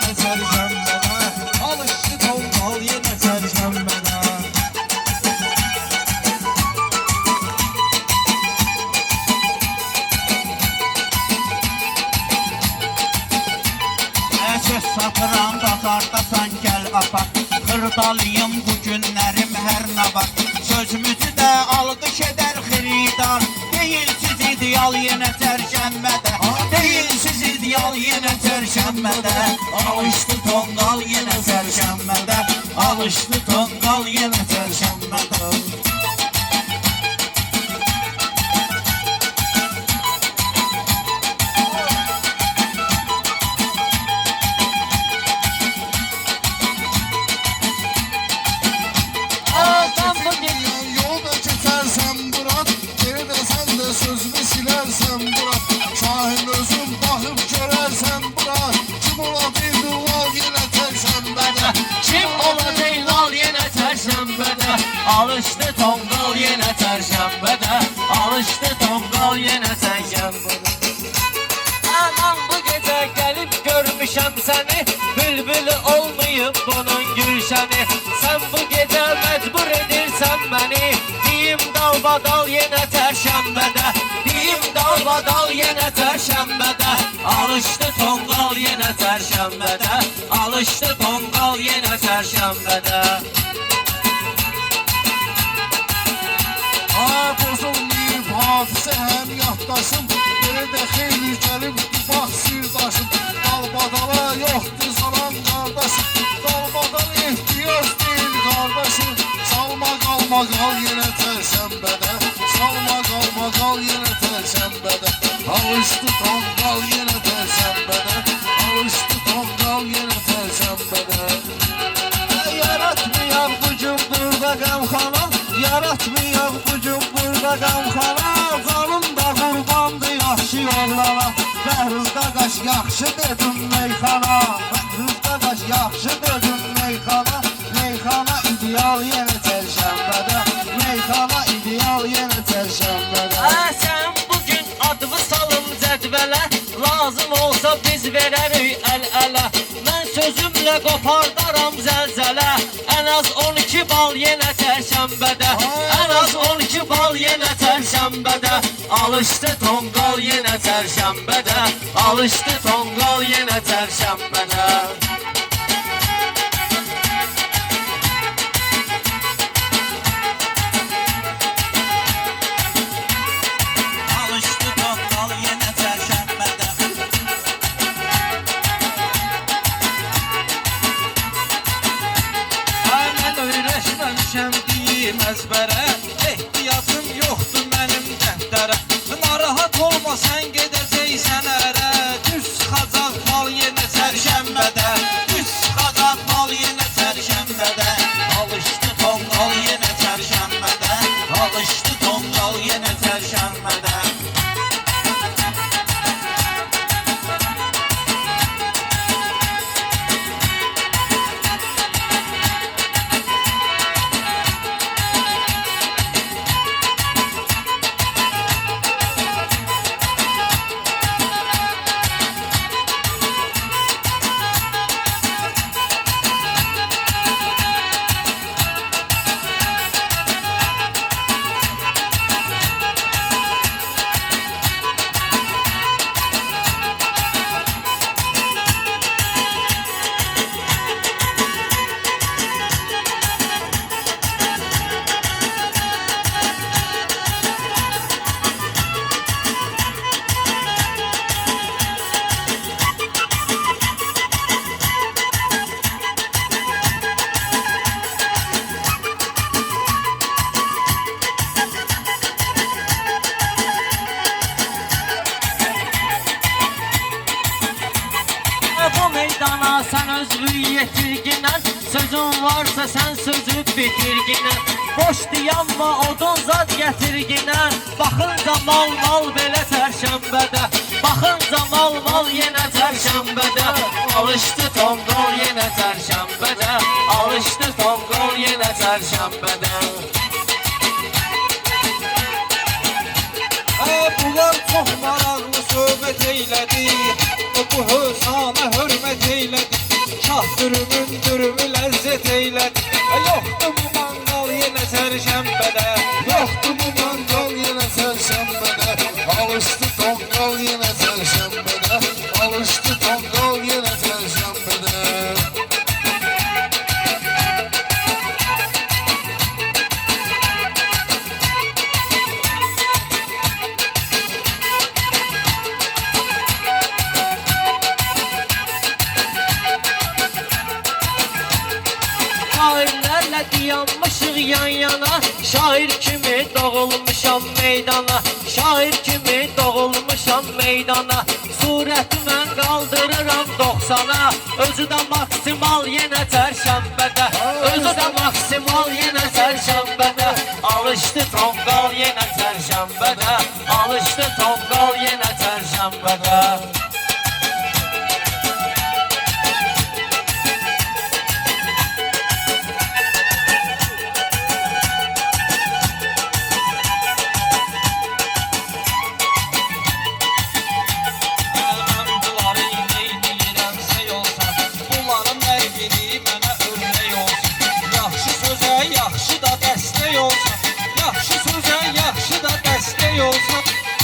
yenə çərşənbədə, alışdı tonqal yenə çərşənbədə. Söz satıram bazardasan gəl apaq, xırdalıyım bu günlərim hər nə var. Sözümüzü də aldı gedər xiridar, deyilsiz ideal yenə çərşənbədə, deyilsiz ideal yenə çərşənbədə. Alışdı tonqal yenə çərşənbədə, alışdı tonqal yenə çərşənbədə. Yolda keçərsən Murat, yerdə sən də sözünü silərsən Murat. Şahin özün baxıb görərsən Murat, kim ola Zeynal yenə çərşənbədə, Kim ola Zeynal yenə çərşənbədə, alışdı tonqal yenə çərşənbədə, alışdı tonqal yenə çərşənbədə. Aman bu gecə gəlib görmüşəm səni, bülbülü olmayıb bunun gülşəni. Sən bu gecə məcbur edirsən məni, deyim dalbadal yenə çərşənbədə, deyim dalbadal yenə çərşənbədə. Alışdı tonqal yenə çərşənbədə, alışdı tonqal yenə çərşənbədə. Bozulmayıb hafizə həm yaddaşım, yerdə xeyli gəlib bax sirdaşım. Dalbadala yoxdur salam qardaşım, dalbadal ehtiyac deyil qardaşım. Salma qalma qal yenə çərşənbədə, salma qalma qal yenə çərşənbədə. Alışdı tonqal yenə çərşənbədə, alışdı tonqal yenə çərşənbədə. Yaratmayaq bu gün burada qəmxana, yaratmayaq bu gün burada qəmxana. Canım da qurbandı yaxşı yollara, Bəhruzda qaş yaxşı dedim meyxana, Bəhruzda qaş yaxşı dedim meyxana. Meyxana ideal yenə çərşənbədə, meyxana ideal yenə çərşənbədə. Sən bugün adımı salın cədvələ, lazım olsa biz verərik əl-ələ. Mən sözümlə qopardaram zəlzələ, ən az 12 bal yenə çərşənbədə, ən az 12 bal yenə çərşənbədə. Alışdı tonqal yenə çərşənbədə, alışdı tonqal yenə çərşənbədə. Alışdı tonqal yenə çərşənbədə. Mən öyrəşməmişəm deyim əzbərə, ehtiyacım yoxdur mənim dəftərə. Narahat olma sən gedəcəksən ərə, düz çıxacaq mal yenə çərşənbədə, düz çıxacaq mal yenə çərşənbədə. Alışdı tonqal yenə çərşənbədə, alışdı tonqal yenə çərşənbədə. meydana sen özü yetirginen, sözün varsa sen sözü bitirginen. Boş diyanma odun zat getirginen, bakınca mal mal belə çərşənbədə, bakınca mal mal yenə çərşənbədə. Alışdı tonqol yenə çərşənbədə, alışdı tonqol yenə çərşənbədə. Bunlar çox maraqlı söhbət eylədi, bu hösana hörmət eylədi. dayanmışıq yan yana. Şair kimi doğulmuşam meydana, şair kimi doğulmuşam meydana. Surəti mən qaldırıram 90'a, özü də maksimal yenə çərşənbədə, özü də maksimal yenə çərşənbədə. Alışdı tonqal yenə çərşənbədə, alışdı tonqal yenə çərşənbədə.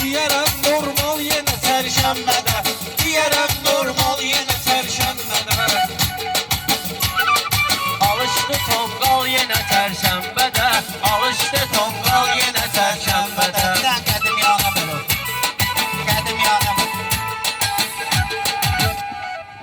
Diyərəm normal yenə çərşənbədə, diyərəm normal yenə çərşənbədə. Alışdı tonqal yenə çərşənbədə.